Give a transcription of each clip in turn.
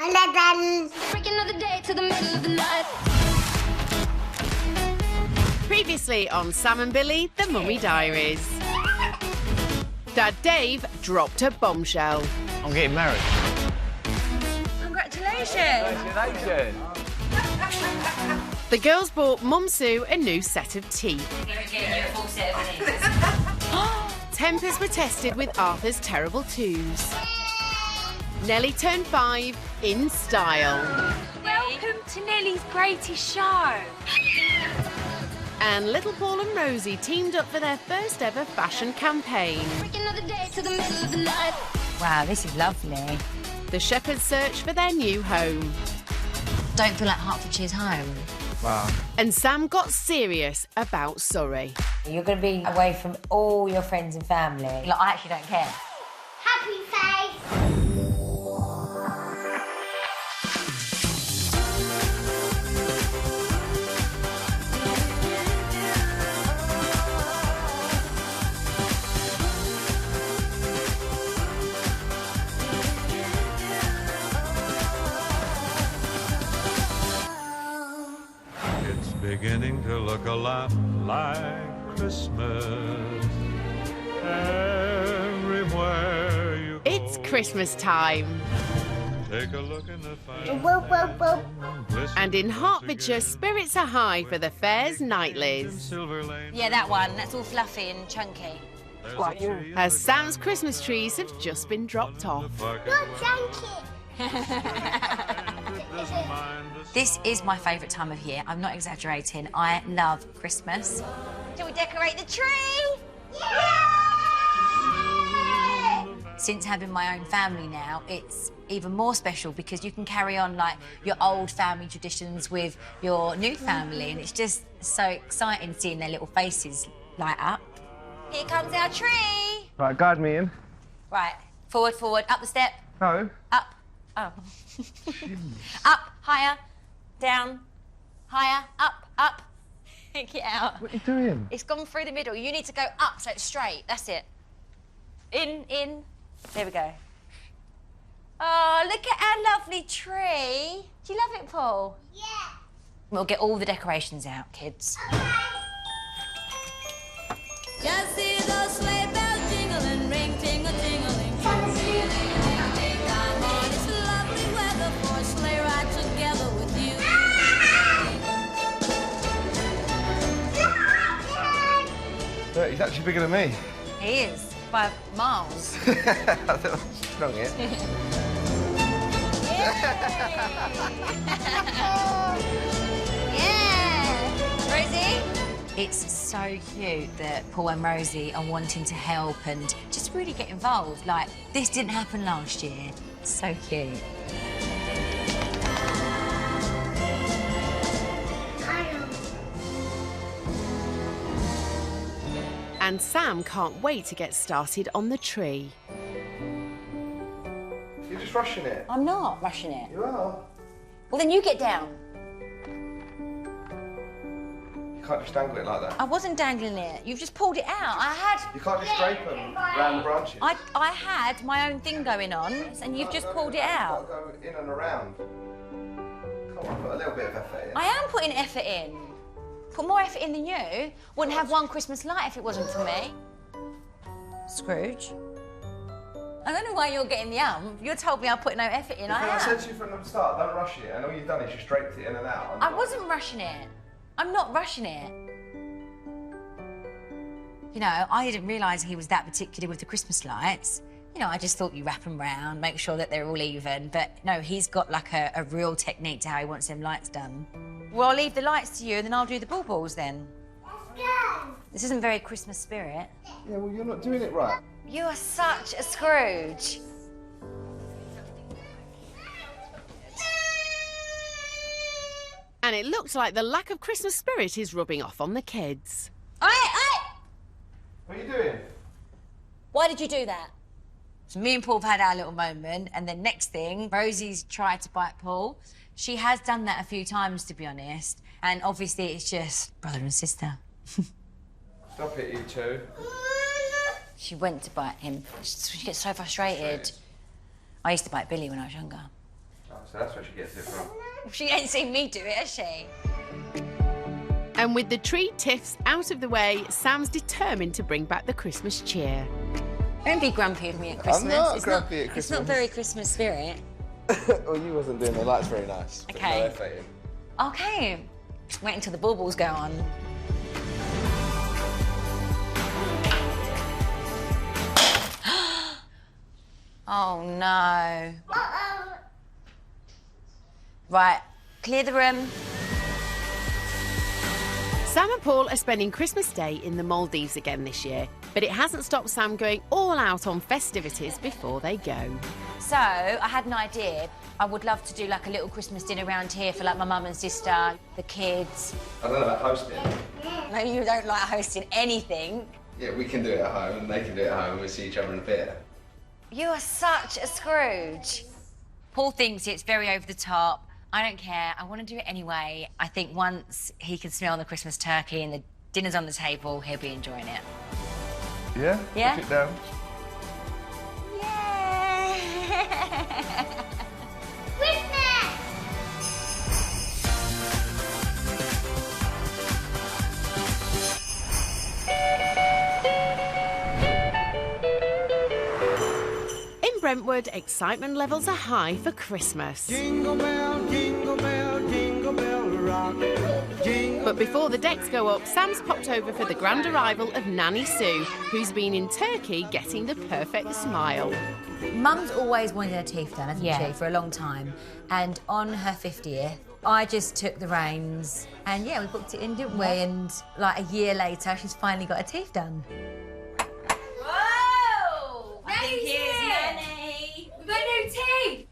Break another day to the middle of the night. Previously on Sam and Billy, The Mummy Diaries. Dad Dave dropped a bombshell. I'm getting married. Congratulations! Congratulations. The girls bought Mum Sue a new set of teeth. Tempers were tested with Arthur's terrible twos. Nellie turned 5 in style. Welcome to Nellie's greatest show. And little Paul and Rosie teamed up for their first ever fashion campaign. Break another day to the middle of the night. Wow, this is lovely. The shepherds search for their new home. Don't feel like Hertfordshire's home. Wow. And Sam got serious about Surrey. You're going to be away from all your friends and family. Like, I actually don't care. Happy face. It's beginning to look a lot like Christmas. Everywhere you go. It's Christmas time. Take a look in the fire. And in Hertfordshire, spirits are high for the fair's nightlies. Silver Lane. Yeah, that one. That's all fluffy and chunky. As Sam's Christmas trees have just been dropped off. This is my favourite time of year. I'm not exaggerating. I love Christmas. Shall we decorate the tree? Since having my own family now, it's even more special because you can carry on like your old family traditions with your new family, and it's just so exciting seeing their little faces light up. Here comes our tree. Right, guide me in. Right, forward, forward, up the step, No. up, oh. Up, higher, down, higher, up. Get out. What are you doing? It's gone through the middle. You need to go up so it's straight. That's it. In. There we go. Oh, look at our lovely tree. Do you love it, Paul? Yeah. We'll get all the decorations out, kids. Just see those sleigh bells jingling, ring, tingle, tingling. Come on, it's lovely weather for a sleigh ride together with you. Look, he's actually bigger than me. He is, by miles. I don't know what's wrong here. Yeah! Rosie? It's so cute that Paul and Rosie are wanting to help and just really get involved. Like, this didn't happen last year. So cute. And Sam can't wait to get started on the tree. You're just rushing it. I'm not rushing it. You are. Well, then you get down. You can't just dangle it like that. I wasn't dangling it. You've just pulled it out. You can't just scrape them round the branches. I had my own thing going on, and you've just pulled it out. You've got to go in and around. Come on, put a little bit of effort in. I am putting effort in. Put more effort in than you. Wouldn't have one Christmas light if it wasn't for me. Scrooge. I don't know why you're getting the You told me I put no effort in. I I said am. to you from the start, don't rush it, and all you've done is just draped it in and out. I wasn't rushing it. I'm not rushing it. You know, I didn't realise he was that particular with the Christmas lights. You know, I just thought you wrap them round, make sure that they're all even. But no, he's got like a real technique to how he wants them lights done. Well, I'll leave the lights to you, and then I'll do the baubles then. Let's go. This isn't very Christmas spirit. Yeah, well, you're not doing it right. You are such a Scrooge. And it looks like the lack of Christmas spirit is rubbing off on the kids. What are you doing? Why did you do that? So me and Paul have had our little moment, and then next thing, Rosie's tried to bite Paul. She has done that a few times, to be honest, and obviously it's just brother and sister. Stop it, you two. She went to bite him. She gets so frustrated. I used to bite Billy when I was younger. Oh, so that's where she gets it from. She ain't seen me do it, has she? And with the tree tiffs out of the way, Sam's determined to bring back the Christmas cheer. Don't be grumpy with me at Christmas. I'm not It's grumpy at It's Christmas. not very Christmas spirit. Well, you wasn't doing the lights very nice. but Okay. no effort in. Okay. Wait until the baubles go on. Oh, no. Uh-oh. Right, clear the room. Sam and Paul are spending Christmas Day in the Maldives again this year, but it hasn't stopped Sam going all out on festivities before they go. So, I had an idea. I would love to do like a little Christmas dinner around here for like my mum and sister, the kids. I don't know about hosting. No, you don't like hosting anything. Yeah, we can do it at home, and they can do it at home, and we'll see each other in the theatre. You are such a Scrooge. Paul thinks it's very over the top. I don't care. I want to do it anyway. I think once he can smell the Christmas turkey and the dinner's on the table, he'll be enjoying it. Yeah? Yeah? Put it down. Yeah. Christmas! In Brentwood, excitement levels are high for Christmas. Jingle bell, jingle bell, jingle bell rock. Jingle. But before the decks go up, Sam's popped over for the grand arrival of Nanny Sue, who's been in Turkey getting the perfect smile. Mum's always wanted her teeth done, hasn't Yeah. she, for a long time. And on her 50th, I just took the reins and, yeah, we booked it in, didn't we? And, like, a year later, she's finally got her teeth done. Whoa! I think Nanny's here's here. Nanny. We've got new teeth!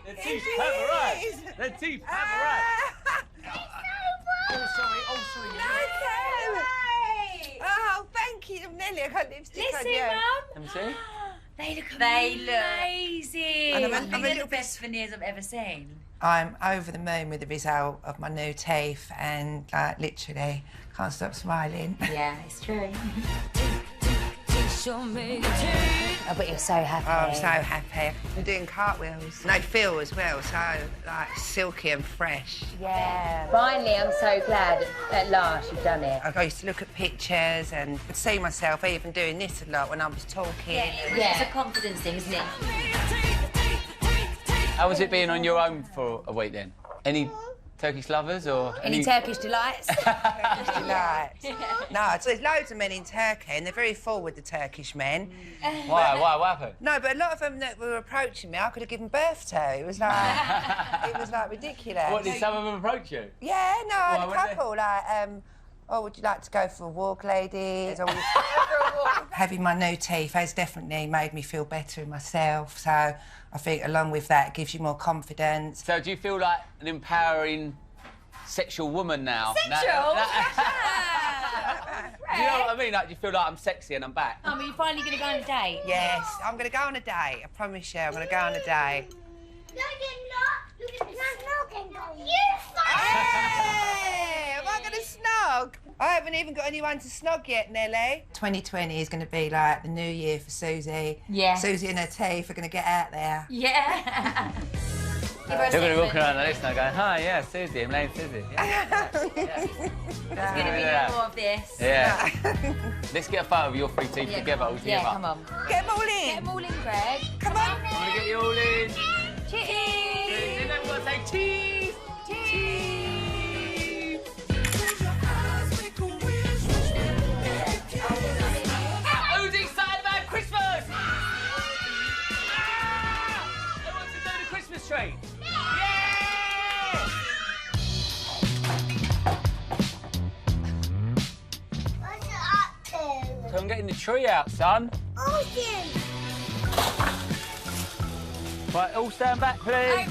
The teeth have arrived. The teeth have arrived. Oh, sorry. Oh, sorry. Oh, thank you, Nelly. I got lipstick on you. Let me see. They look They look- amazing. And I'm a I think they're little the best veneers I've ever seen. I'm over the moon with the result of my new teeth and literally can't stop smiling. Yeah, it's true. Show me your teeth. I bet you're so happy. Oh, I'm so happy. I'm doing cartwheels. And they feel as well, so like silky and fresh. Yeah. Finally, I'm so glad at last you've done it. I used to look at pictures and could see myself even doing this a lot when I was talking. It's a confidence thing, isn't it? How was it being on your own for a week then? Any Turkish lovers or Any Turkish delights? Like, no, so there's loads of men in Turkey and they're very full with the Turkish men. Why? What happened? No, but a lot of them that were approaching me, I could have given birth to. It was like ridiculous. What, did some of them approach you? Yeah, no, I Why, had were a they? couple, like, oh, would you like to go for a walk, ladies? Or having my new teeth has definitely made me feel better in myself. So I think along with that, it gives you more confidence. So do you feel like an empowering sexual woman now? Sexual? Do you know what I mean? Like, do you feel like I'm sexy and I'm back? Are you finally going to go on a date? Yes, I'm going to go on a date. I promise you, I'm going to go on a date. No, you're not. Look at this. You Hey, am I going to snog? I haven't even got anyone to snog yet, Nelly. 2020 is going to be like the new year for Susie. Yeah. Susie and her teeth are going to get out there. Yeah. Give her a They're going to walk segment. around like this now going, hi, yeah, Susie, my name's Susie. Yeah. There's going to be Yeah. more of this. Yeah. Let's get a photo of your three teeth together all together. Yeah, come on. Get them all in. Get them all in, Greg. Come on. I'm going to get you all in. Cheese! Then everyone say cheese. Cheese. Who's excited about Christmas? Who wants to do the Christmas tree? Yeah! What's it up to? So I'm getting the tree out, son. Awesome. Right, all stand back, please.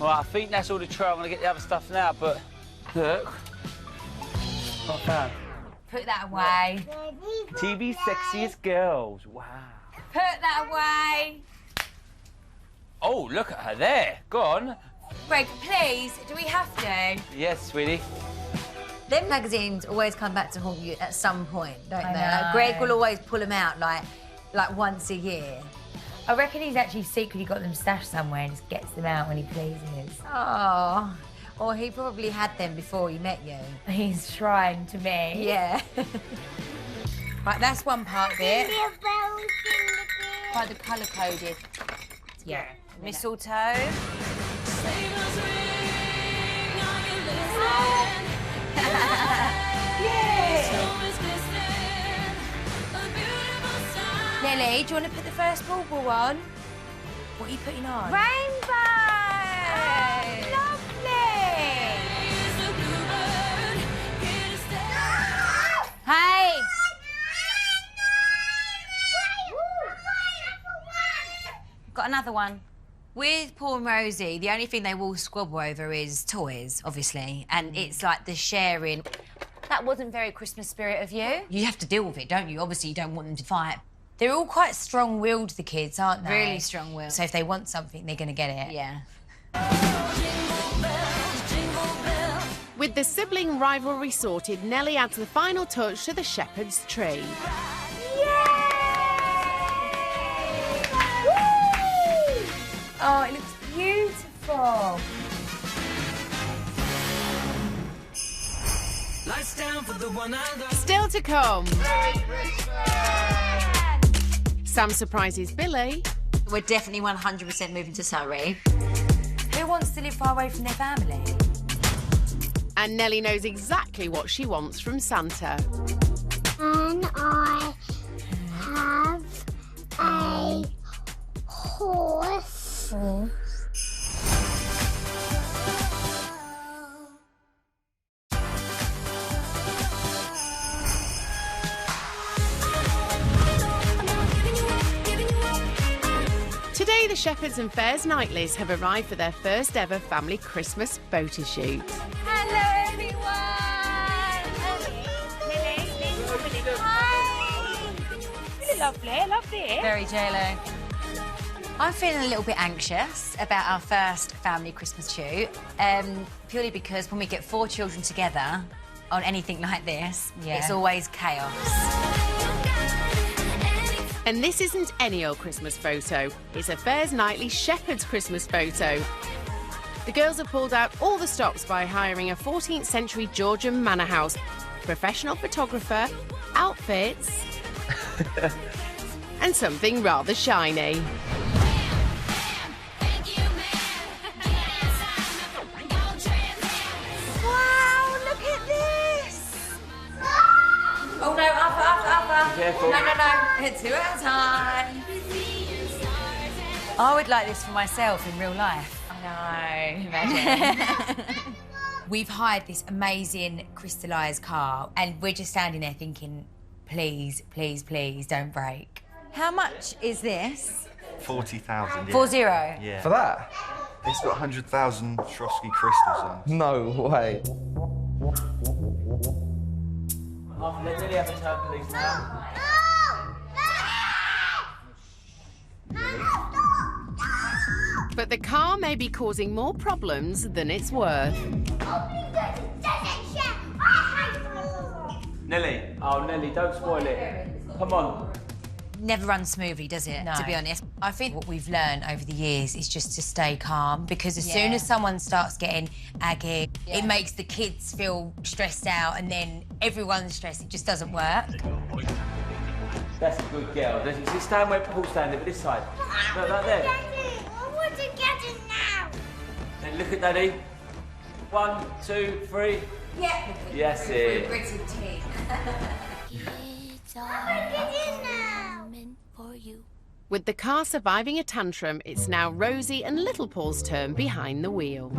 Right, I think that's all the tree. I'm going to get the other stuff now, but look. What I found. Put that away. TV sexiest girls. Wow. Put that away. Oh, look at her there. Go on. Greg, please, do we have to? Yes, sweetie. Them magazines always come back to haunt you at some point, don't they? know. Like, Greg will always pull them out, like, like once a year. I reckon he's actually secretly got them stashed somewhere and just gets them out when he pleases. Oh, or he probably had them before he met you. He's trying to be. Yeah. Right, that's one part of it. By the colour coded. Yeah. Mistletoe. Nelly, do you want to put the first bauble on? What are you putting on? Rainbow! Oh, lovely! Hey! Got another one. With Paul and Rosie, the only thing they will squabble over is toys, obviously, and it's like the sharing. That wasn't very Christmas spirit of you. You have to deal with it, don't you? Obviously, you don't want them to fight. They're all quite strong-willed, the kids, aren't they? Really strong-willed. So if they want something, they're going to get it. Yeah. With the sibling rivalry sorted, Nelly adds the final touch to the shepherd's tree. Oh, it looks beautiful. Lights down for the one I love. Still to come. Sam surprises Billy. We're definitely 100% moving to Surrey. Who wants to live far away from their family? And Nelly knows exactly what she wants from Santa. And I have a horse. Today, the Shepherds and Fairs Knightleys have arrived for their first ever family Christmas photo shoot. Hello, everyone! Hi! Really lovely, lovely. Very J-Lo. I'm feeling a little bit anxious about our first family Christmas shoot, purely because when we get 4 children together on anything like this, it's always chaos. And this isn't any old Christmas photo. It's a Fairs Nightly Shepherd's Christmas photo. The girls have pulled out all the stops by hiring a 14th century Georgian manor house, professional photographer, outfits, and something rather shiny. Wow, look at this! Oh no, up. Careful. No. It's 2 at a time. I would like this for myself in real life. I know, imagine. We've hired this amazing crystallised car and we're just standing there thinking, please, please, please, don't break. How much is this? 40,000. 40? Yeah. For that? It's got 100,000 Swarovski crystals in. No way. Let Nelly have a turn, please, now. But the car may be causing more problems than it's worth. Nelly. Oh, Nelly, don't spoil it. Come on. Never runs smoothly, does it, to be honest? I think what we've learned over the years is just to stay calm, because as soon as someone starts getting aggy, it makes the kids feel stressed out and then everyone's stressed. It just doesn't work. That's a good girl. Just stand where Paul's standing, but this side. Look, right there. Daddy, I want to get it now. Then look at Daddy. 1, 2, 3. Yeah. Yes, it. Gritted teeth. With the car surviving a tantrum, it's now Rosie and Little Paul's turn behind the wheel.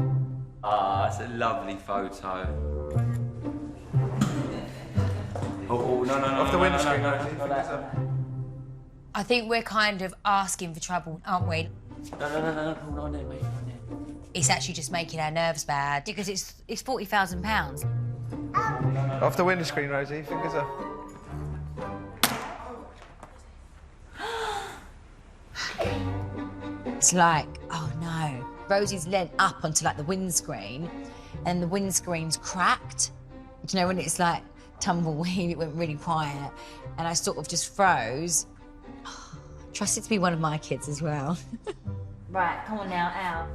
Ah, that's a lovely photo. Oh, no. Off the windscreen. No. I think we're kind of asking for trouble, aren't we? No, Paul, no, mate. It's actually just making our nerves bad. Because it's £40,000. Off the windscreen, Rosie. Fingers up. It's like, oh no. Rosie's leant up onto like the windscreen and the windscreen's cracked. Do you know when it's like tumbleweed, it went really quiet and I sort of just froze. Trust it to be one of my kids as well. Right, come on now, out.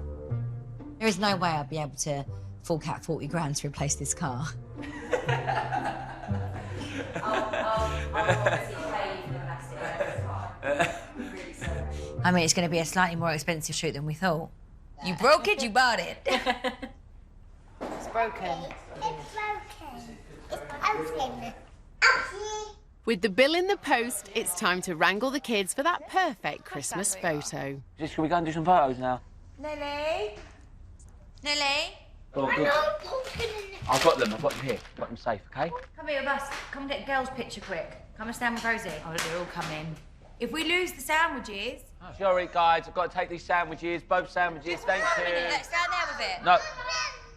There is no way I'd be able to fork out 40 grand to replace this car. I mean, it's going to be a slightly more expensive shoot than we thought. You broke it, you bought it. It's broken. It's broken. It's broken. With the bill in the post, it's time to wrangle the kids for that perfect Christmas photo. Just, can we go and do some photos now? Nelly? Nelly? Oh, good. I've got them here. Got them safe, okay? Come here with us. Come and get a girl's picture quick. Come and stand with Rosie. Oh, look, they're all coming. If we lose the sandwiches... Sorry, guys, I've got to take these sandwiches, both sandwiches, Just thank you. Let's stand there with it. No.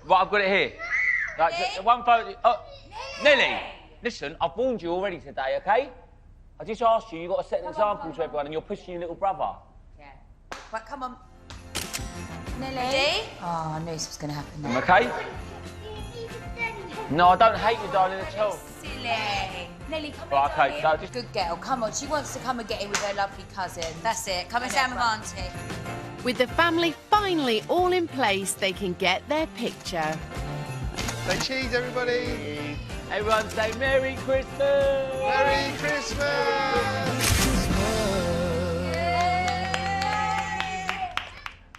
Right, I've got it here. Right, so, one photo. Oh, Nelly! Listen, I've warned you already today, okay? I just asked you, you've got to set an example to everyone and you're pushing your little brother. Yeah. Right, come on. Nelly? Oh, I knew this was going to happen now. Okay? No, I don't hate you, darling, at all. Silly. Nelly, come Right, here, okay, darling. so just... Good girl, come on. She wants to come and get in with her lovely cousin. That's it. Come and stand with Auntie. With the family finally all in place, they can get their picture. Say cheese, everybody. Everyone say Merry Christmas! Merry Christmas!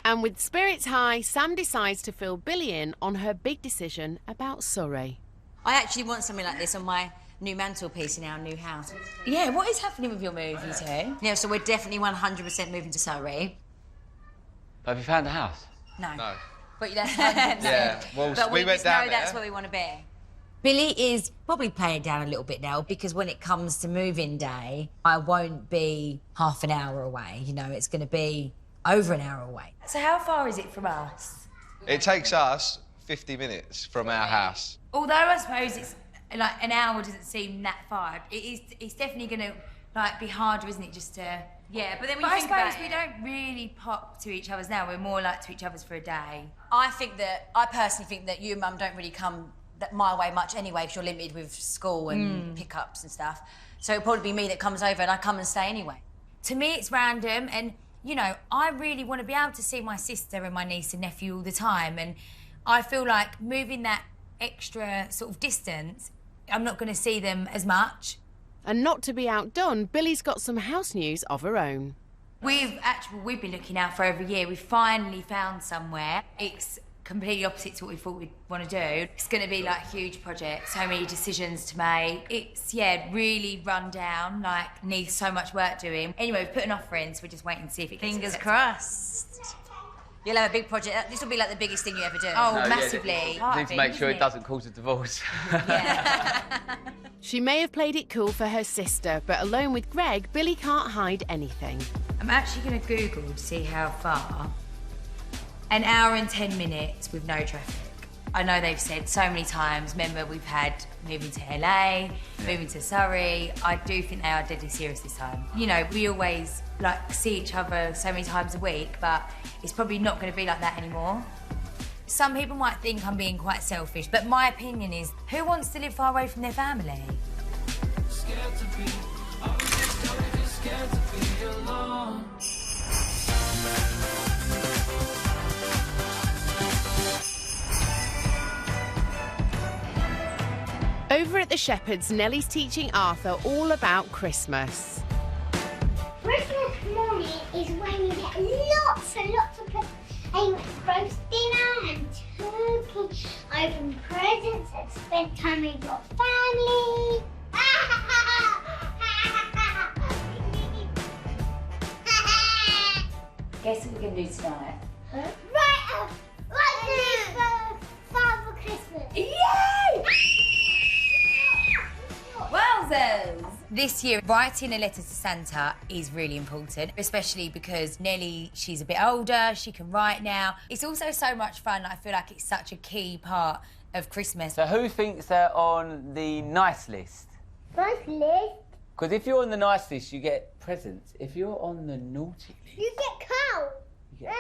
And with spirits high, Sam decides to fill Billy in on her big decision about Surrey. I actually want something like this on my new mantelpiece in our new house. Yeah, what is happening with your move, you two? Yeah, so we're definitely 100% moving to Surrey. Have you found a house? No. No. But that's Yeah, well, but we went just down know there. that's where we want to be. Billy is probably playing it down a little bit now because when it comes to move-in day, I won't be half an hour away. You know, it's going to be over an hour away. So how far is it from us? It takes us 50 minutes from our house. Although I suppose it's like an hour doesn't seem that far, it's definitely going to like be harder, isn't it, just to... Yeah, but then when you think about it... I suppose we don't really pop to each other's now. We're more like to each other's for a day. I personally think that you and Mum don't really come my way much anyway because you're limited with school and pickups and stuff. So it'll probably be me that comes over and I come and stay anyway. To me, it's random and, you know, I really want to be able to see my sister and my niece and nephew all the time and I feel like moving that extra sort of distance, I'm not going to see them as much. And not to be outdone, Billy's got some house news of her own. We've been looking out for over a year. We finally found somewhere. It's completely opposite to what we thought we'd want to do. It's going to be like a huge project, so many decisions to make. It's, yeah, really run down, like needs so much work doing. Anyway, we've put an offer in, so we're just waiting to see if it gets Fingers accepted. crossed. You'll have a big project. This will be like the biggest thing you ever do. Oh, massively. You need to make sure it doesn't cause a divorce. She may have played it cool for her sister, but alone with Greg, Billy can't hide anything. I'm actually going to Google to see how far. An hour and 10 minutes with no traffic. I know they've said so many times, remember we've had moving to LA, moving to Surrey. I do think they are deadly serious this time. You know, we always like see each other so many times a week, but it's probably not going to be like that anymore. Some people might think I'm being quite selfish, but my opinion is, who wants to live far away from their family? Scared to be, scared to be alone. Over at the Shepherds, Nellie's teaching Arthur all about Christmas. Christmas morning is when you get lots and lots of presents. And you roast dinner and turkey, open presents and spend time with your family. Guess what we're going to do tonight? Right, Father Christmas. Yay! Wowzers! This year, writing a letter to Santa is really important, especially because Nellie, she's a bit older, she can write now. It's also so much fun, I feel like it's such a key part of Christmas. So who thinks they're on the nice list? Nice list. Because if you're on the nice list, you get presents. If you're on the naughty list, You get cow. you get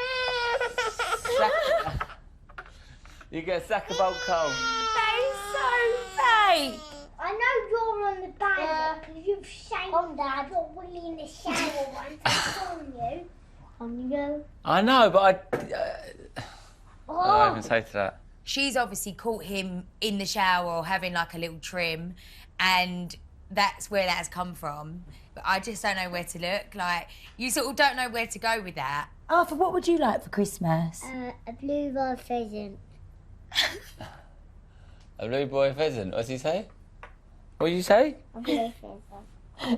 you get a sack of old coal. That is so fake! I know you're on the bed because you've shamed Dad. Got Willie in the shower once. It's on you. On you go. I know, but Oh. I don't even say to that. She's obviously caught him in the shower or having like a little trim, and that's where that has come from. But I just don't know where to look. Like, you sort of don't know where to go with that. Arthur, what would you like for Christmas? A blue boy pheasant. A blue boy pheasant. What does he say? What did you say? A blue pheasant.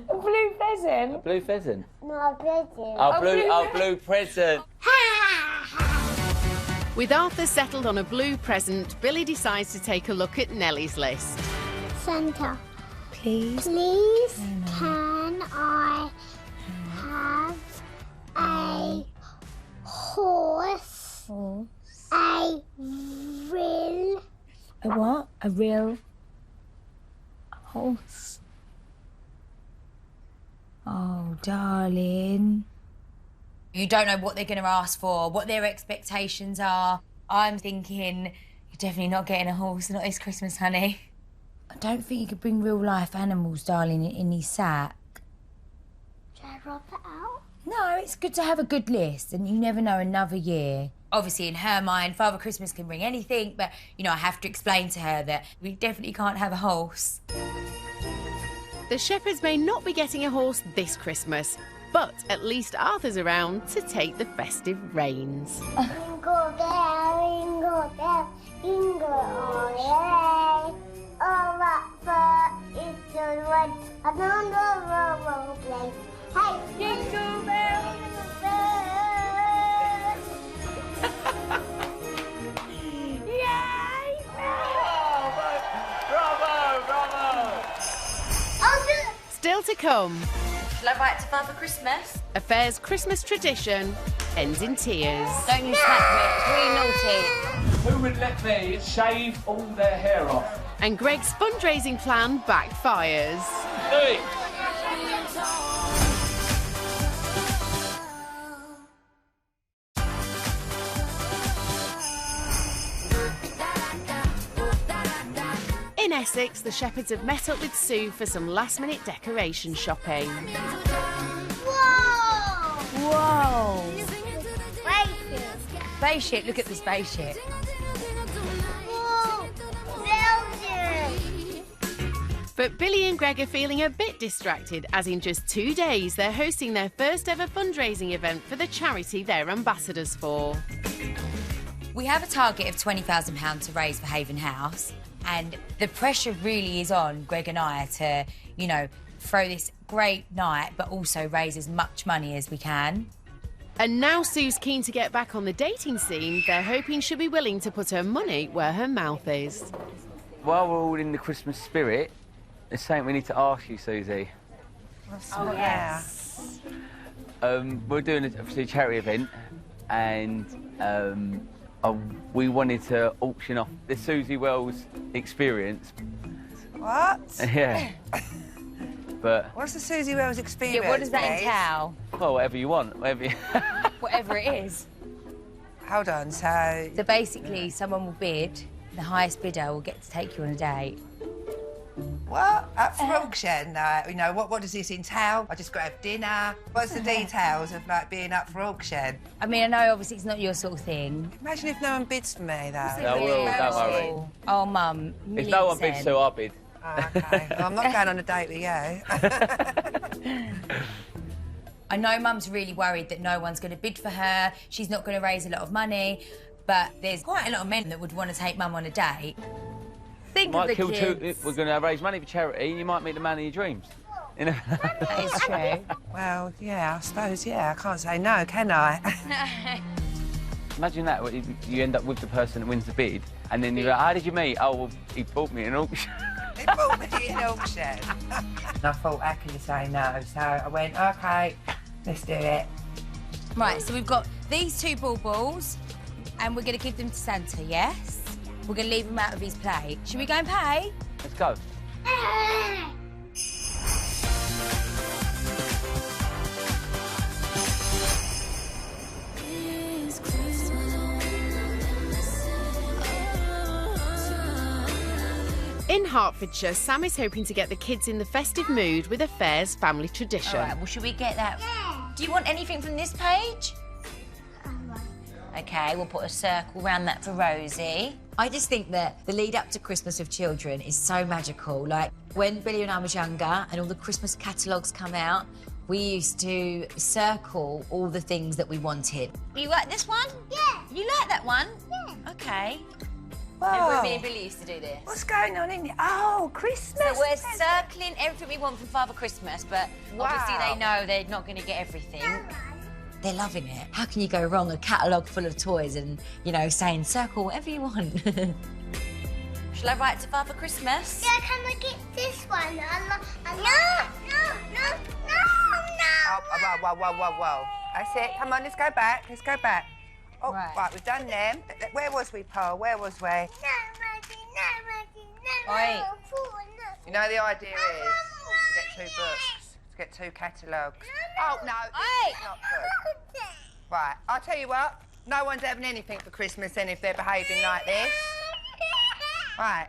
A blue pheasant? A blue pheasant. No, a present. Oh, blue present. With Arthur settled on a blue present, Billy decides to take a look at Nellie's list. Santa. Please? Please, can I have a horse? A real. A what? A real horse. Oh, darling. You don't know what they're going to ask for, what their expectations are. I'm thinking, you're definitely not getting a horse, not this Christmas, honey. I don't think you could bring real-life animals, darling, in his sack. Should I rub it out? No, it's good to have a good list, and you never know another year. Obviously, in her mind, Father Christmas can bring anything, but, you know, I have to explain to her that we definitely can't have a horse. The Shepherds may not be getting a horse this Christmas, but at least Arthur's around to take the festive reins. Jingle bell, jingle all the way. All that fur is the one another roll place. Hey, jingle bell, Yay! Bravo! Still to come, Shall I write to Father Christmas? a fair's Christmas tradition ends in tears. Don't you smack me, it's really naughty. Who would let me shave all their hair off? And Greg's fundraising plan backfires. Louis! In Essex, the Shepherds have met up with Sue for some last-minute decoration shopping. Whoa! Whoa! Spaceship. Spaceship, look at the spaceship. Whoa! Belgium. But Billy and Greg are feeling a bit distracted, as in just 2 days they're hosting their first ever fundraising event for the charity they're ambassadors for. We have a target of £20,000 to raise for Haven House, and the pressure really is on Greg and I to, you know, throw this great night but also raise as much money as we can. And now Sue's keen to get back on the dating scene, they're hoping she'll be willing to put her money where her mouth is. While we're all in the Christmas spirit, there's something we need to ask you, Susie. Oh, yes. We're doing a charity event, and we wanted to auction off the Susie Wells experience. What? Yeah. But What's the Susie Wells experience? Yeah, what does that please? entail? well, whatever you want, whatever you... Whatever it is. Hold on, so... So basically, someone will bid, the highest bidder will get to take you on a date. What? Up for auction? You know, what does this entail? I just got to have dinner. What's the details of, like, being up for auction? I mean, I know obviously it's not your sort of thing. Imagine if no one bids for me, though. No, don't worry. Oh, Mum, If no one bids, so I'll bid. Oh, OK. Well, I'm not going on a date with you. I know Mum's really worried that no one's going to bid for her, she's not going to raise a lot of money, but there's quite a lot of men that would want to take Mum on a date. Think of Might the kill kids. We're going to raise money for charity, and you might meet the man of your dreams. You know? That is true. Well, yeah, I suppose, yeah. I can't say no, can I? Imagine that, you end up with the person that wins the bid, and then you're like, how did you meet? Oh, well, he bought me an auction. He bought me an auction. I thought, how can you say no? So I went, OK, let's do it. Right, so we've got these 2 baubles, and we're going to give them to Santa, yes? We're going to leave him out of his plate. Should we go and pay? Let's go. In Hertfordshire, Sam is hoping to get the kids in the festive mood with a Fairs family tradition. All right, well, should we get that? Yeah. Do you want anything from this page? OK, we'll put a circle around that for Rosie. I just think that the lead up to Christmas with children is so magical. Like, when Billy and I was younger and all the Christmas catalogues come out, we used to circle all the things that we wanted. You like this one? Yeah. You like that one? Yeah. OK. Whoa. Remember me and Billy used to do this? What's going on in here? Oh, Christmas. So we're circling everything we want for Father Christmas, but obviously Wow. they know they're not going to get everything. They're loving it. How can you go wrong? A catalogue full of toys and, you know, saying circle whatever you want. Shall I write to Father Christmas? Yeah, can I get this one? No. Oh, whoa. That's it. Come on, let's go back. Let's go back. Oh, right, we've done them. Where was we, Paul? Where was we? Oi. You know, the idea is to get 2 books, to get 2 catalogues. Oh, no, it's not good. Right, I'll tell you what. No one's having anything for Christmas then if they're behaving like this. Right.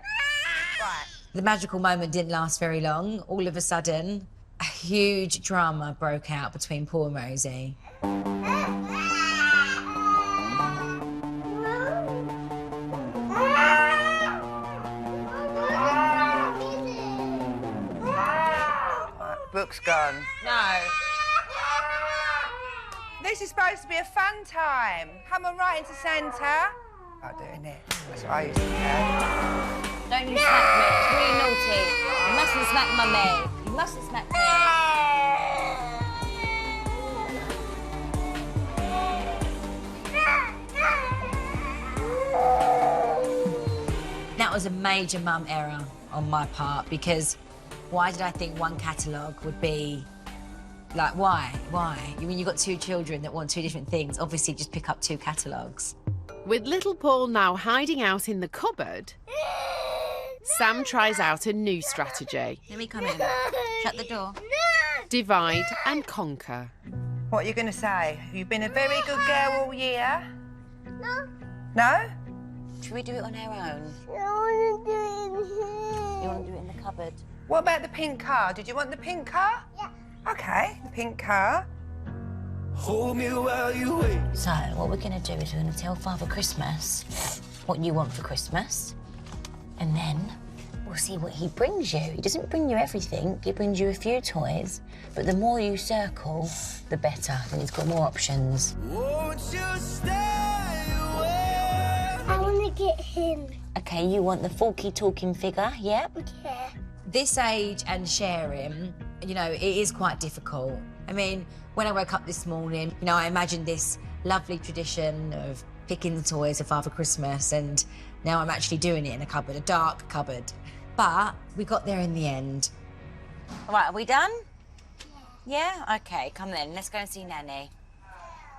The magical moment didn't last very long. All of a sudden, a huge drama broke out between Paul and Rosie. Book's gone. No. This is supposed to be a fun time. Come on, right into Santa. I'm doing it. That's what I used to do. Don't you smack me. It's really naughty. You mustn't smack Mummy. You mustn't smack me. That was a major mum error on my part because why did I think one catalogue would be... Like, why? Why? You mean you've got 2 children that want 2 different things. Obviously, just pick up 2 catalogues. With little Paul now hiding out in the cupboard, Sam tries out a new strategy. Let me come in. Shut the door. Divide and conquer. What are you going to say? You've been a very good girl all year? No. No? Should we do it on our own? I want to do it in here. You want to do it in the cupboard? What about the pink car? Did you want the pink car? Yeah. OK, the pink car. Hold me while you wait. So, what we're going to do is we're going to tell Father Christmas what you want for Christmas, and then we'll see what he brings you. He doesn't bring you everything, he brings you a few toys, but the more you circle, the better. Then he's got more options. Won't you stay away? I want to get him. OK, you want the forky talking figure, yeah? Okay. This age and sharing, you know, it is quite difficult. I mean, when I woke up this morning, you know, I imagined this lovely tradition of picking the toys for Father Christmas, and now I'm actually doing it in a cupboard, a dark cupboard. But we got there in the end. All right, are we done? Yeah? OK, come then. Let's go and see Nanny.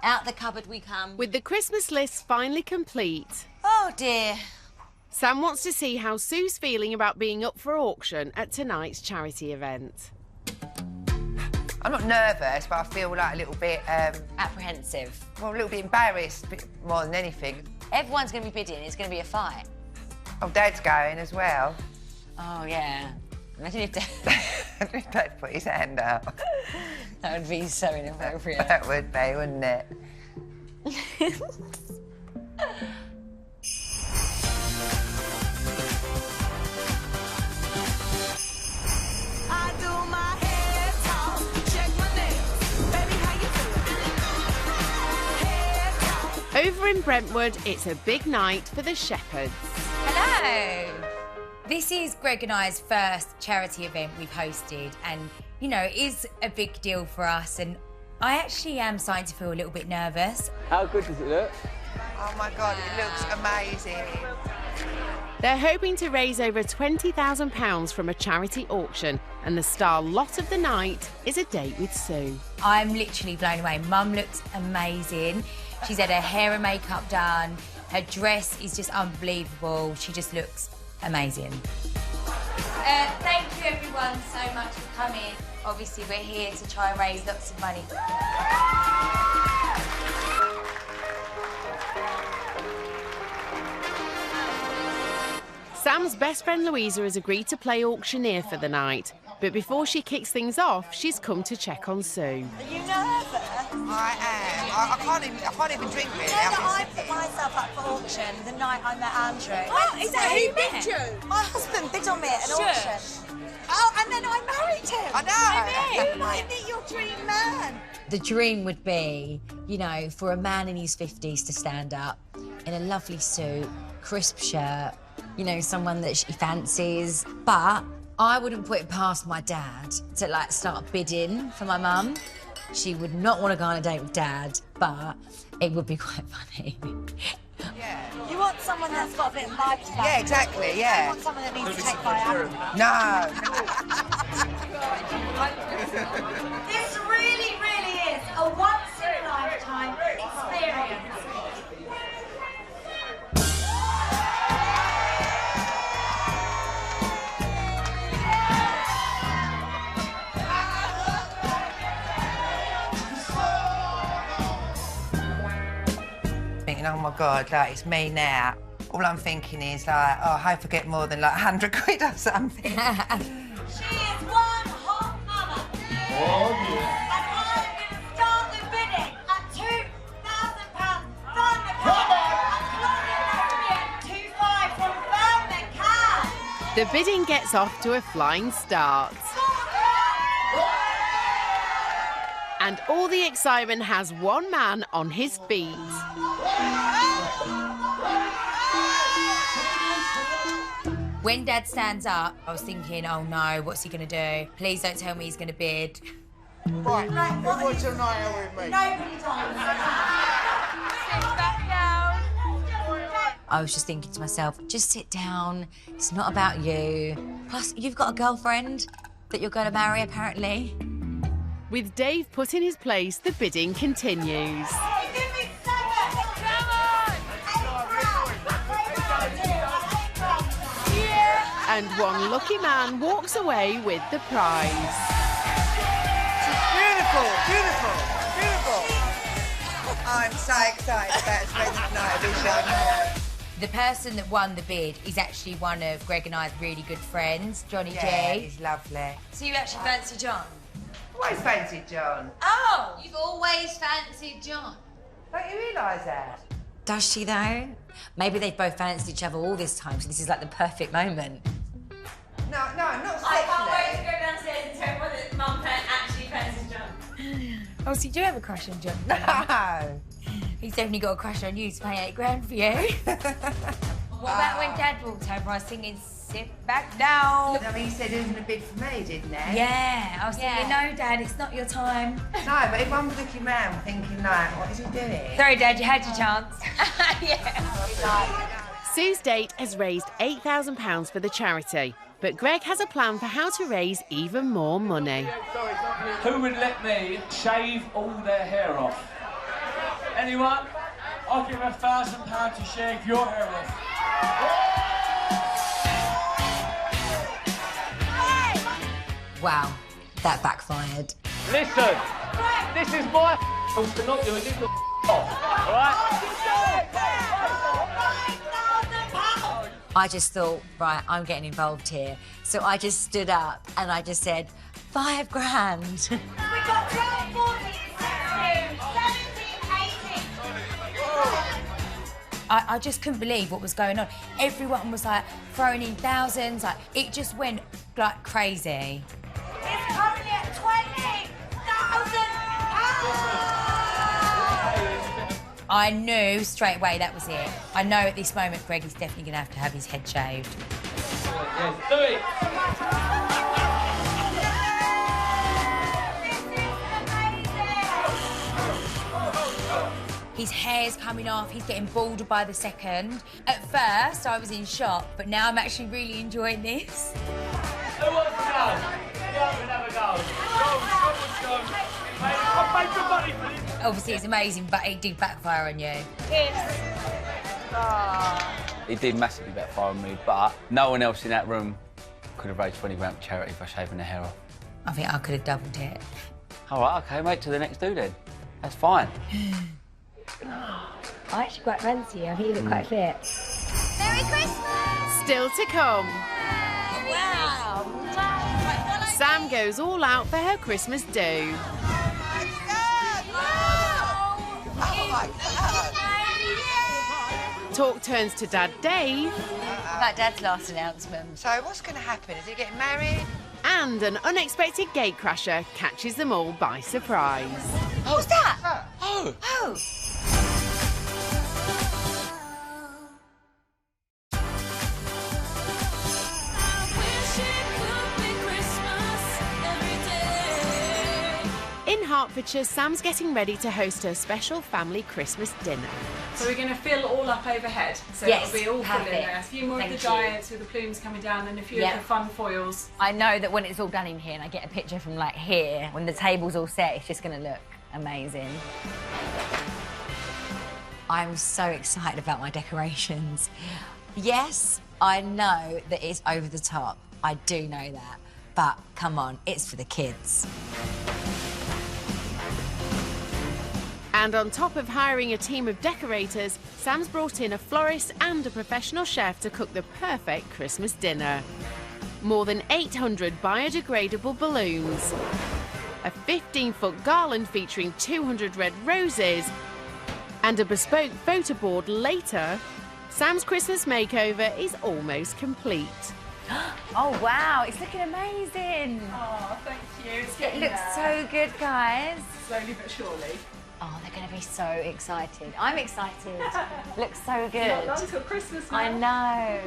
Out the cupboard we come. With the Christmas list finally complete, Oh, dear. Sam wants to see how Sue's feeling about being up for auction at tonight's charity event. I'm not nervous, but I feel like a little bit, Apprehensive. well, a little bit embarrassed, a bit more than anything. Everyone's going to be bidding. It's going to be a fight. Oh, Dad's going as well. Oh, yeah. Imagine if Dad put his hand out. That would be so inappropriate. That would be, wouldn't it? I do my head talk, check my nails. Baby, how you doing? Head talk. Over in Brentwood, it's a big night for the Shepherds. Hello. This is Greg and I's first charity event we've hosted, and, you know, it is a big deal for us, and I actually am starting to feel a little bit nervous. How good does it look? Oh, my God, it looks amazing. They're hoping to raise over £20,000 from a charity auction, and the star lot of the night is a date with Sue. I'm literally blown away. Mum looks amazing. She's had her hair and makeup done. Her dress is just unbelievable. She just looks amazing. Thank you everyone so much for coming. Obviously we're here to try and raise lots of money. Sam Mum's best friend Louisa has agreed to play auctioneer for the night. But before she kicks things off, she's come to check on Sue. Are you nervous? I am. I can't even drink really. You know that I put myself up for auction the night I met Andrew. Oh, is that who bid you? My husband bid on me at an auction. Oh, and then I married him. I know. Who might be your dream man? The dream would be, you know, for a man in his 50s to stand up in a lovely suit, crisp shirt, you know, someone that she fancies. But I wouldn't put it past my dad to, like, start bidding for my mum. She would not want to go on a date with Dad, but it would be quite funny. Yeah. You want someone that's got a bit of life to Yeah, exactly, yeah. You want someone that needs to take Viagra. No. This really, really is a once-in-a-lifetime experience. Thinking, oh my God, like, it's me now. All I'm thinking is, like, oh, I hope I get more than, like, 100 quid or something. She is one hot mama. Oh, yeah. And I'm going to start the bidding at £2,000 from the cash. And 25 from the cash. The bidding gets off to a flying start. And all the excitement has one man on his feet. When Dad stands up, I was thinking, oh no, what's he going to do? Please don't tell me he's going to bid. Right, what's your night out with me? Nobody does. I was just thinking to myself, just sit down. It's not about you. Plus, you've got a girlfriend that you're going to marry, apparently. With Dave put in his place, the bidding continues. And one lucky man walks away with the prize. Beautiful, beautiful, beautiful. I'm so excited about spending the night at Vision. The person that won the bid is actually one of Greg and I's really good friends, Johnny Yeah, G. he's lovely. So you actually fancy John? Always fancied John. Oh! You've always fancied John. Don't you realise that? Does she, though? Maybe they've both fancied each other all this time, so this is like the perfect moment. No, not I can't wait to sexually. go downstairs and tell everyone that Mum actually fancies John. Oh, so you do have a crush on John? No. He's definitely got a crush on you to pay 8 grand for you. What about when Dad walked over, I was singing, sit back down. I mean, he said he was going to bid for me, didn't he? Yeah, I was thinking, no, Dad, it's not your time. No, but everyone was looking round thinking, like, what is he doing? Sorry, Dad, you had your chance. Sue's date has raised £8,000 for the charity, but Greg has a plan for how to raise even more money. Who would let me shave all their hair off? Anyone? I'll give £1,000 to shave your hair off. Wow, that backfired. Listen, this is my to not do it. This is off, all right? I just thought, right, I'm getting involved here. So I just stood up and I just said, 5 grand. We got 12, 14, 16, 17, 18. I just couldn't believe what was going on. Everyone was like throwing in thousands, like it just went like crazy. It's currently at £20,000. I knew straight away that was it. I know at this moment Greg is definitely going to have his head shaved. Yes, do it. His hair's coming off, he's getting balder by the second. At first, I was in shock, but now I'm actually really enjoying this. Who wants to go? Go and have a go. Go. I'll make the money for this. Obviously, it's amazing, but it did backfire on you. It did massively backfire on me, but no one else in that room could have raised 20 grand for charity by shaving their hair off. I think I could have doubled it. All right, OK, mate, to the next do then. That's fine. I actually quite fancy you. I think you look quite fit. Merry Christmas! still to come. Wow. Sam goes all out for her Christmas do. Oh my God! Talk turns to Dad Dave. About Dad's last announcement. So what's going to happen? Is he getting married? And an unexpected gatecrasher catches them all by surprise. What's that? Oh. Oh. In Hertfordshire, Sam's getting ready to host her special family Christmas dinner. So we're going to fill all up overhead. So Yes, it'll be all full in perfect. there. A few more Thank of the you. giants with the plumes coming down and a few of the fun foils. I know that when it's all done in here and I get a picture from like here, when the table's all set, it's just going to look amazing. I'm so excited about my decorations. Yes, I know that it's over the top. I do know that. But come on, it's for the kids. And on top of hiring a team of decorators, Sam's brought in a florist and a professional chef to cook the perfect Christmas dinner. More than 800 biodegradable balloons, a 15-foot garland featuring 200 red roses, and a bespoke photo board later, Sam's Christmas makeover is almost complete. Oh, wow, it's looking amazing. Oh, thank you. It's It getting looks there. so good, guys. Slowly but surely. Oh, they're going to be so excited. I'm excited. Looks so good. Not long till Christmas now. I know.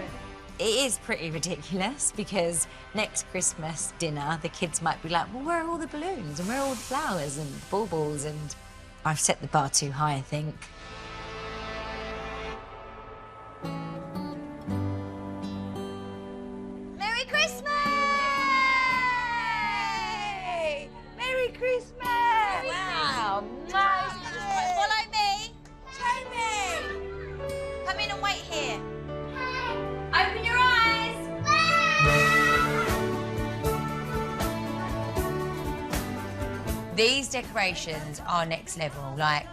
It is pretty ridiculous because next Christmas dinner, the kids might be like, well, where are all the balloons and where are all the flowers and baubles? And I've set the bar too high, I think. Merry Christmas! Merry Christmas! Wow, nice. Follow me. Toby. Come in and wait here. Open your eyes. These decorations are next level. Like,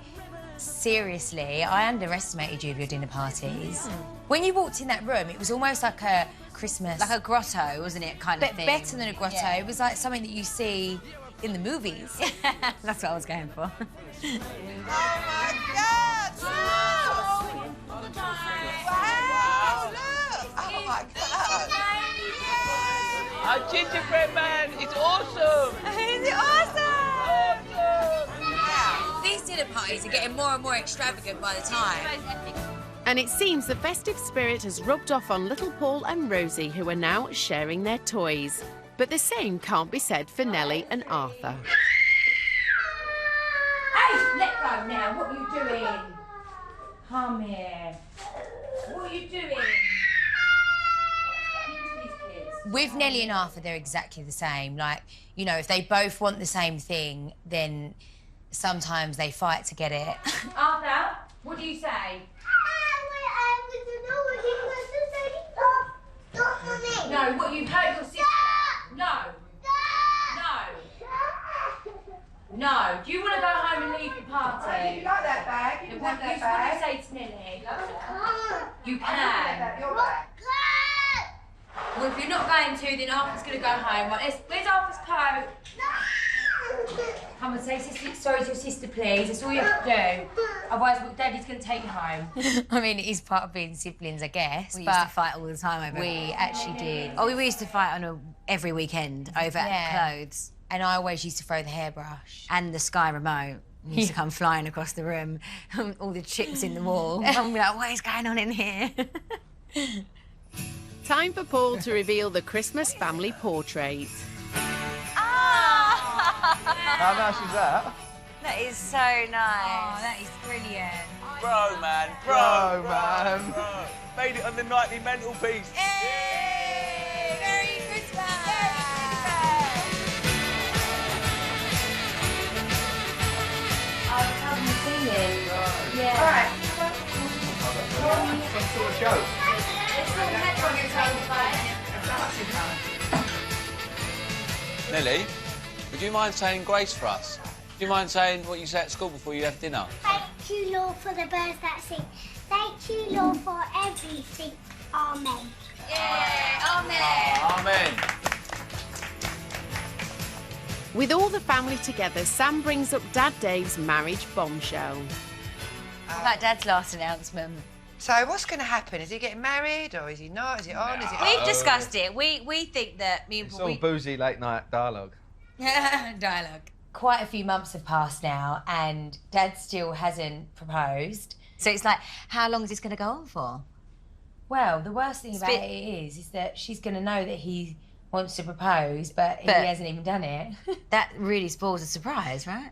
seriously, I underestimated you with your dinner parties. When you walked in that room, it was almost like a Christmas... Like a grotto, wasn't it, kind of But thing? better than a grotto. Yeah. It was like something that you see in the movies. That's what I was going for. Oh my God! Wow! Look! Oh my God! Our gingerbread man is awesome! Is it awesome? Awesome! These dinner parties are getting more and more extravagant by the time. And it seems the festive spirit has rubbed off on little Paul and Rosie, who are now sharing their toys. But the same can't be said for Nellie and Arthur. Hey, let go now. What are you doing? Come here. What are you doing? With Nellie and Arthur, they're exactly the same. Like, you know, if they both want the same thing, then sometimes they fight to get it. Arthur, what do you say? No, what you've heard your sister. No. No. Do you want to go home and leave the party? You like that bag? You What do you say to Nelly? You can. Well, if you're not going to, then Arthur's going to go home. Right, where's Arthur's coat? Come and say sorry to your sister, please. That's all you have to do. Otherwise, Daddy's going to take you home. I mean, it is part of being siblings, I guess. We but used to fight all the time over we actually did. Oh, we used to fight on every weekend over clothes. And I always used to throw the hairbrush. And the Sky remote used to come flying across the room. All the chips in the wall. I'm like, what is going on in here? Time for Paul to reveal the Christmas family portrait. How nice is that? That is so nice. Oh, that is brilliant. Bro, man. Bro, man. Bro. Made it on the nightly mental piece. Hey, Merry Christmas. I'll come and see him. Yeah. All right. Some sort of joke. Nelly, would you mind saying grace for us? Do you mind saying what you say at school before you have dinner? Thank you, Lord, for the birds that sing. Thank you, Lord, for everything. Amen. Yeah, amen. Amen. With all the family together, Sam brings up Dad Dave's marriage bombshell. What about Dad's last announcement? So what's going to happen? Is he getting married or is he not? Is it on? Is it We've off? discussed it. We think that me and It's all boozy late night dialogue. dialogue. Quite a few months have passed now and Dad still hasn't proposed. So it's like, how long is this going to go on for? Well, the worst thing about it is that she's going to know that he wants to propose, but he hasn't even done it. That really spoils the surprise, right?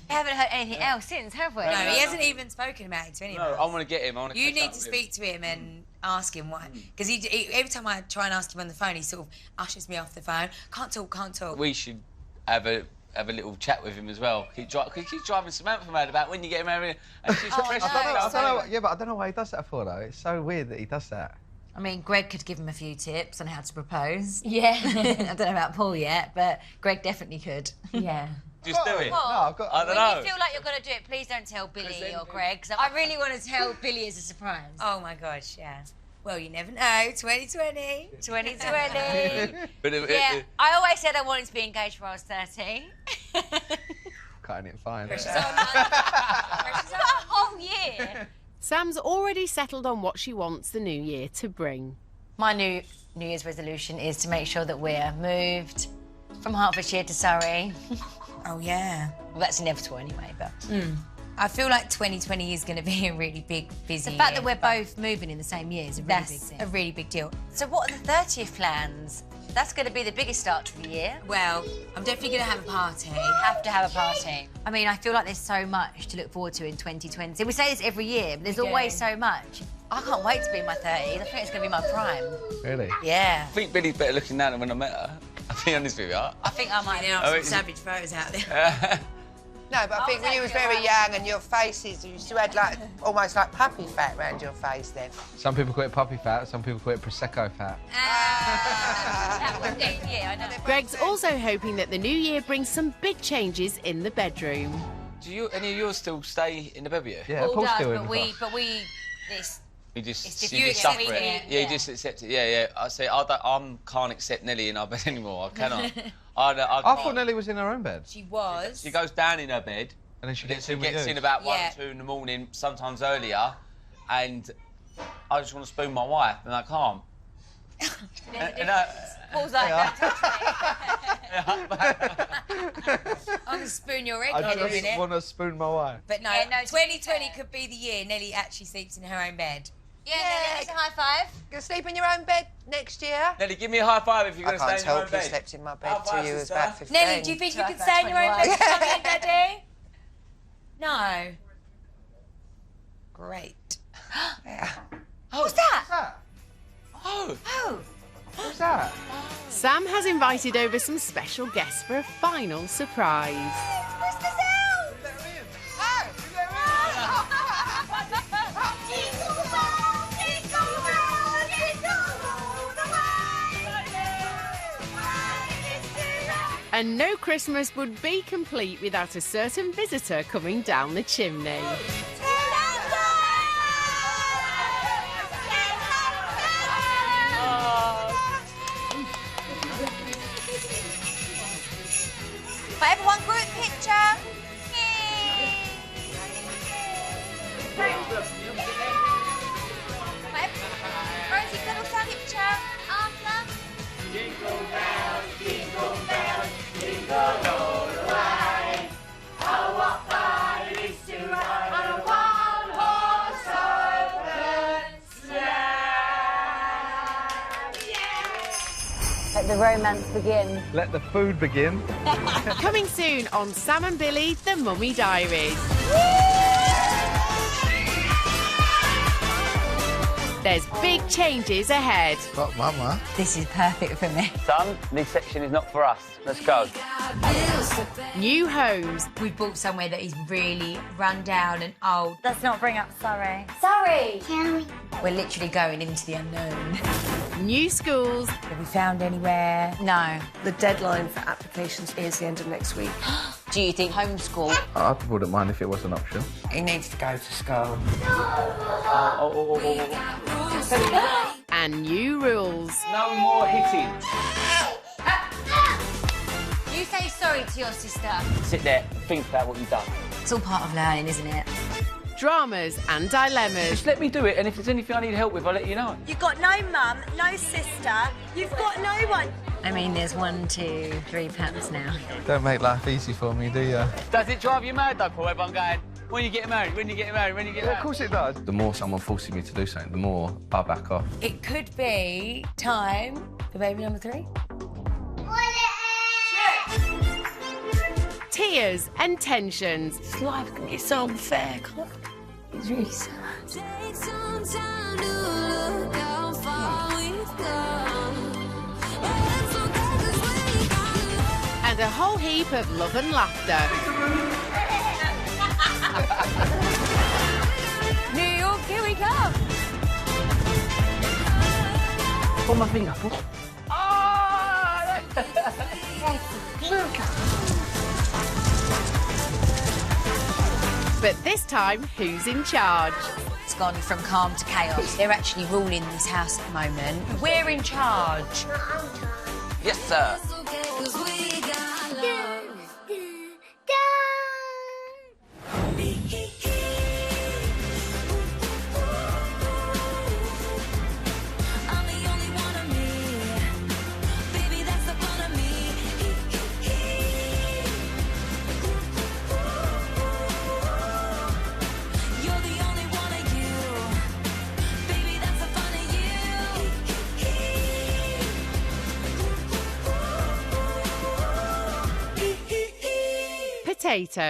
We haven't heard anything else since, have we? No, he hasn't even spoken about it to anyone. No, I want to get him. I want to You need to speak to him and ask him why. Because he every time I try and ask him on the phone, he sort of ushers me off the phone. Can't talk. We should have a little chat with him as well. Keep driving Samantha mad about when you get married. And she's I don't know. Yeah, but I don't know why he does that for though. It's so weird that he does that. I mean, Greg could give him a few tips on how to propose. Yeah. I don't know about Paul yet, but Greg definitely could. Yeah. Just do it. Paul, I don't know. When you feel like you're going to do it, please don't tell Billy or Greg, because I really want to tell Billy as a surprise. Oh my gosh, yeah. Well, you never know. 2020. 2020. But Yeah, I always said I wanted to be engaged when I was 30. Cutting it fine. Pressure's on. Pressure's on. A whole year. Sam's already settled on what she wants the new year to bring. My New Year's resolution is to make sure that we're moved from Hertfordshire to Surrey. Oh, yeah. Well, that's inevitable anyway, but... I feel like 2020 is going to be a really big, busy The fact year, that we're but both moving in the same year is a really big that's thing. a really big deal. So what are the 30th plans? That's going to be the biggest start to the year. Well, I'm definitely going to have a party. Have to have a party. I mean, I feel like there's so much to look forward to in 2020. We say this every year, but there's always so much. I can't wait to be in my 30s. I think it's going to be my prime. Really? Yeah. I think Billy's better looking now than when I met her. I'll be honest with you. I think I might There now. are some savage photos out there. No, but I think when you was very young and your faces, you still had like almost like puppy fat around your face then. Some people call it puppy fat, some people call it Prosecco fat. That would be, yeah, I know. Greg's also hoping that the new year brings some big changes in the bedroom. Do any of yours still stay in the bed with you? Yeah, Paul Paul's does, still in but the we, car. but we, this. You just, It's you just suffer it. different, Yeah, yeah. you just accept it. Yeah. I say I can't accept Nelly in our bed anymore. I cannot. I I can't. thought Nelly was in her own bed. She was. She goes down in her bed. And then she Then gets she in with gets you. in about 1 Yeah. 2 in the morning, sometimes earlier, and I just want to spoon my wife, and I can't. Paul's like, don't touch me. I'm going to spoon your egg I in a just minute. want to spoon my wife. But no, Yeah, no, to be 2020 could be the year Nelly actually sleeps in her own bed. Yeah, let's a high five. You'll sleep in your own bed next year? Nelly, give me a high five if you're I going to can't stay in your tell own if you bed. slept in my bed High till five, you was sister. about 15. Nelly, do you think you could stay in your own bed with Mummy and Daddy? No. Great. What's that? Oh, Oh. What's that? Sam has invited over some special guests for a final surprise. Christmas elf! And no Christmas would be complete without a certain visitor coming down the chimney. For everyone, group picture. Rosie, good little picture. After. Let the romance begin. Let the food begin. Coming soon on Sam and Billy, The Mummy Diaries. There's big changes ahead. But Mama. This is perfect for me. son, this section is not for us. Let's go. New homes, We've bought somewhere that is really run down and old. Let's not bring up Surrey. Can we? We're literally going into the unknown. new schools, Have we found anywhere? No. The deadline for applications is the end of next week. Do you think homeschool? I wouldn't mind if it was an option. He needs to go to school. and and new rules. No more hitting. You say sorry to your sister. Sit there, think about what you've done. It's all part of learning, isn't it? Dramas and dilemmas. Just let me do it, and if there's anything I need help with, I'll let you know. You've got no mum, no sister. You've got no one. I mean, there's 1, 2, 3 pounds now. Don't make life easy for me, do you? Does it drive you mad, though, Paul? Everyone going, when you get married, when you get married, when you get married? Of course it does. The more someone forces me to do something, the more I back off. It could be time for baby number 3. Tears and tensions. This life can get so unfair, can't it? It's really sad. Take some time to look how far we've gone. But it's okay 'cause we got love. And a whole heap of love and laughter. New York, here we come. Pull my finger, pull. But this time, who's in charge? It's gone from calm to chaos. They're actually ruling this house at the moment. We're in charge. Yes, sir. It's okay 'cause we got love. I'm the only one of me. Baby, that's the fun of me. You're the only one of you. Baby, that's the fun of you. Potato.